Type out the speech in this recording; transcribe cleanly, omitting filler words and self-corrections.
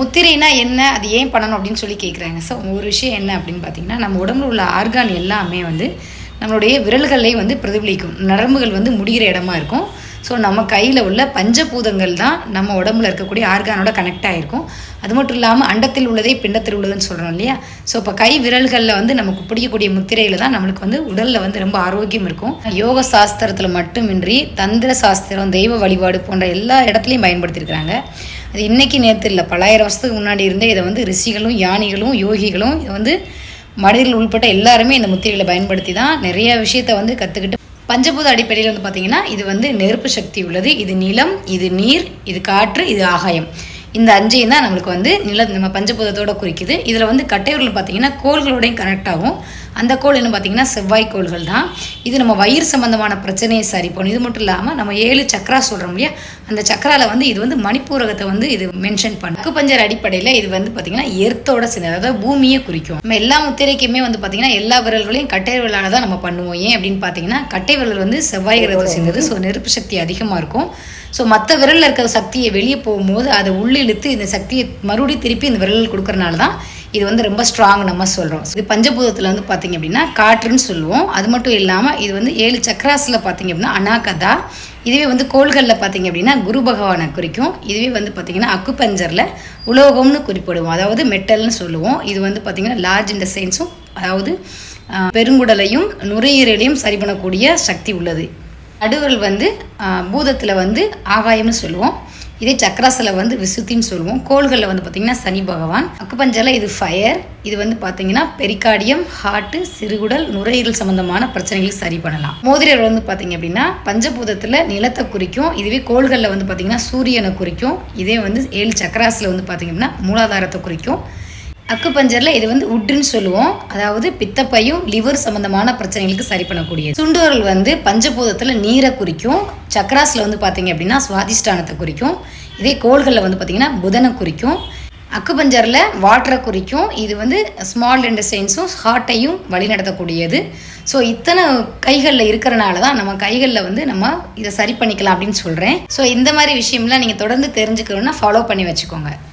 முத்திரைனா என்ன, அது ஏன் பண்ணணும் அப்படின்னு சொல்லி கேட்குறாங்க. ஸோ ஒரு விஷயம் என்ன அப்படின்னு பார்த்தீங்கன்னா, நம்ம உடம்புல உள்ள ஆர்கான் எல்லாமே வந்து நம்மளுடைய விரல்களை வந்து பிரதிபலிக்கும். நரம்புகள் வந்து முடிகிற இடமா இருக்கும். ஸோ நம்ம கையில் உள்ள பஞ்சபூதங்கள் தான் நம்ம உடம்புல இருக்கக்கூடிய ஆர்கானோட கனெக்ட் ஆகிருக்கும். அது மட்டும் இல்லாமல் அண்டத்தில் உள்ளதே பிண்டத்தில் உள்ளதுன்னு சொல்கிறோம் இல்லையா. ஸோ இப்போ கை விரல்களில் வந்து நமக்கு பிடிக்கக்கூடிய முத்திரையில் தான் நம்மளுக்கு வந்து உடலில் வந்து ரொம்ப ஆரோக்கியம் இருக்கும். யோக சாஸ்திரத்தில் மட்டுமின்றி தந்திர சாஸ்திரம், தெய்வ வழிபாடு போன்ற எல்லா இடத்துலையும் பயன்படுத்தியிருக்கிறாங்க. அது இன்றைக்கி நேற்று இல்லை, பல்லாயிரம் வருஷத்துக்கு முன்னாடி இருந்தே இதை வந்து ரிஷிகளும் ஞானிகளும் யோகிகளும் இதை வந்து மனிதர்கள் உள்பட்ட எல்லாருமே இந்த முத்திரைகளை பயன்படுத்தி தான் நிறைய விஷயத்தை வந்து கற்றுக்கிட்டு பஞ்சபூத அடிப்படையில் வந்து பார்த்திங்கன்னா இது வந்து நெருப்பு சக்தி உள்ளது, இது நிலம், இது நீர், இது காற்று, இது ஆகாயம். இந்த அஞ்சையும் தான் நம்மளுக்கு வந்து நம்ம பஞ்சபூதத்தோடு குறிக்குது. இதில் வந்து கட்டைவர்கள் பார்த்திங்கன்னா கோள்களோடையும் கனெக்ட் ஆகும். அந்த கோள் என்ன பார்த்திங்கன்னா செவ்வாய் கோள்கள் தான். இது நம்ம வயிறு சம்மந்தமான பிரச்சனையை சரி பண்ணும். இது மட்டும் இல்லாமல் நம்ம 7 சக்கரா சொல்கிறோம் இல்லையா, அந்த சக்கராவில் வந்து இது வந்து மணிப்பூரகத்தை வந்து இது மென்ஷன் பண்ணும். அக்குபஞ்சர் அடிப்படையில் இது வந்து பார்த்திங்கன்னா எர்த்தோட சேர்ந்து, அதாவது பூமியை குறிக்கும். நம்ம எல்லா முத்திரைக்குமே வந்து பார்த்திங்கன்னா எல்லா விரல்களையும் கட்டை விரலால் தான் நம்ம பண்ணுவோம். ஏன் அப்படின்னு பார்த்தீங்கன்னா கட்டை விரல் வந்து செவ்வாய் கிரகத்தை சேர்ந்தது. ஸோ நெருப்பு சக்தி அதிகமாக இருக்கும். ஸோ மற்ற விரலில் இருக்கிற சக்தியை வெளியே போகும்போது அதை உள்ளிழுத்து இந்த சக்தியை மறுபடியும் திருப்பி இந்த விரல் கொடுக்கறனால தான் இது வந்து ரொம்ப ஸ்ட்ராங் நம்ம சொல்கிறோம். இது பஞ்சபூதத்தில் வந்து பார்த்திங்க அப்படின்னா காற்றுன்னு சொல்லுவோம். அது மட்டும் இல்லாமல் இது வந்து 7 சக்கராஸில் பார்த்திங்க அப்படின்னா அனாகதா. இதுவே வந்து கோள்களில் பார்த்திங்க அப்படின்னா குரு பகவானை குறிக்கும். இதுவே வந்து பார்த்திங்கன்னா அக்குபஞ்சரில் உலோகம்னு குறிப்பிடுவோம், அதாவது மெட்டல்னு சொல்லுவோம். இது வந்து பார்த்திங்கன்னா லார்ஜ் இந்த சென்ஸும், அதாவது பெருங்குடலையும் நுரையீரலையும் சரி பண்ணக்கூடிய சக்தி உள்ளது. நடுவல் வந்து பூதத்தில் வந்து ஆகாயம்னு சொல்லுவோம். இதே சக்கராசில் வந்து விசுத்தின்னு சொல்லுவோம். கோள்களில் வந்து பார்த்திங்கன்னா சனி பகவான். அக்குபஞ்சரில் இது ஃபயர். இது வந்து பார்த்திங்கன்னா பெரிகார்டியம், ஹார்ட்டு, சிறுகுடல், நுரையீரல் சம்மந்தமான பிரச்சனைகளுக்கு சரி பண்ணலாம். மோதிரர் வந்து பார்த்திங்க அப்படின்னா பஞ்சபூதத்தில் நிலத்தை குறிக்கும். இதுவே கோள்களில் வந்து பார்த்திங்கன்னா சூரியனை குறிக்கும். இதே வந்து 7 சக்கராசில் வந்து பார்த்திங்க அப்படின்னா மூலாதாரத்தை குறிக்கும். அக்குபஞ்சரில் இது வந்து உட்ன்னு சொல்லுவோம், அதாவது பித்தப்பையும் லிவர் சம்மந்தமான பிரச்சனைகளுக்கு சரி பண்ணக்கூடியது. சுண்டுவரல் வந்து பஞ்சபூதத்தில் நீரை குறிக்கும். சக்கராஸில் வந்து பார்த்திங்க அப்படின்னா சுவாதிஷ்டானத்தை குறிக்கும். இதே கோள்களில் வந்து பார்த்திங்கன்னா புதனை குறிக்கும். அக்குபஞ்சரில் வாட்டரை குறிக்கும். இது வந்து ஸ்மால் இன்டெஸ்டைன்ஸும் ஹார்ட்டையும் வழிநடத்தக்கூடியது. ஸோ இத்தனை கைகளில் இருக்கிறனால தான் நம்ம கைகளில் வந்து நம்ம இதை சரி பண்ணிக்கலாம் அப்படின்னு சொல்கிறேன். ஸோ இந்த மாதிரி விஷயம்லாம் நீங்கள் தொடர்ந்து தெரிஞ்சுக்கணுன்னா ஃபாலோ பண்ணி வச்சுக்கோங்க.